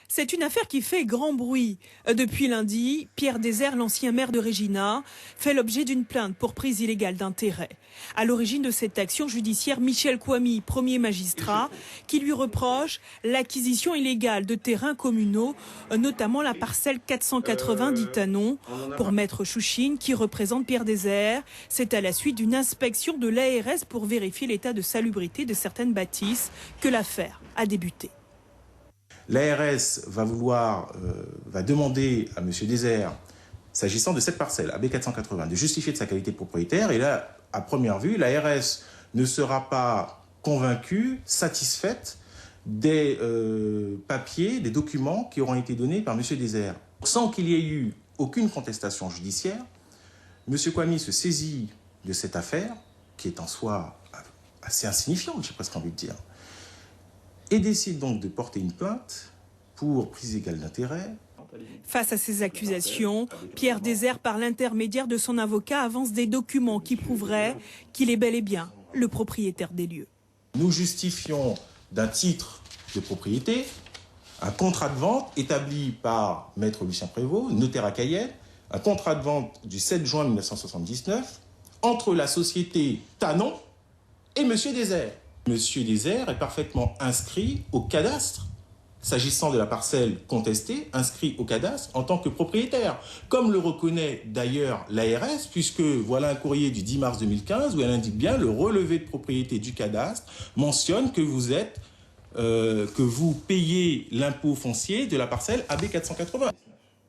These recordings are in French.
C'est une affaire qui fait grand bruit. Depuis lundi, Pierre Désert, l'ancien maire de Regina, fait l'objet d'une plainte pour prise illégale d'intérêt. À l'origine de cette action judiciaire, Michel Kouami, premier magistrat, qui lui reproche l'acquisition illégale de terrains communaux, notamment la parcelle 480 d'Itanon. Pour Maître Chouchine, qui représente Pierre Désert, c'est à la suite d'une inspection de l'ARS pour vérifier l'état de salubrité de certaines bâtisses que l'affaire a débuté. L'ARS va demander à M. Désert, s'agissant de cette parcelle, AB 480, de justifier de sa qualité de propriétaire. Et là, à première vue, l'ARS ne sera pas convaincue, satisfaite des papiers, des documents qui auront été donnés par M. Désert. Sans qu'il y ait eu aucune contestation judiciaire, M. Kouami se saisit de cette affaire, qui est en soi assez insignifiante, j'ai presque envie de dire, et décide donc de porter une plainte pour prise illégale d'intérêt. Face à ces accusations, Pierre Désert, par l'intermédiaire de son avocat, avance des documents qui prouveraient qu'il est bel et bien le propriétaire des lieux. Nous justifions d'un titre de propriété un contrat de vente établi par Maître Lucien Prévost, notaire à Cayenne, un contrat de vente du 7 juin 1979 entre la société Tanon et M. Désert. Monsieur Désert est parfaitement inscrit au cadastre, s'agissant de la parcelle contestée, inscrit au cadastre en tant que propriétaire, comme le reconnaît d'ailleurs l'ARS, puisque voilà un courrier du 10 mars 2015 où elle indique bien le relevé de propriété du cadastre mentionne que vous payez l'impôt foncier de la parcelle AB 480.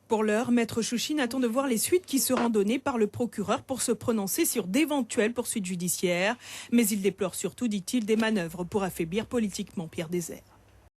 Pour l'heure, Maître Chouchine attend de voir les suites qui seront données par le procureur pour se prononcer sur d'éventuelles poursuites judiciaires. Mais il déplore surtout, dit-il, des manœuvres pour affaiblir politiquement Pierre Désert.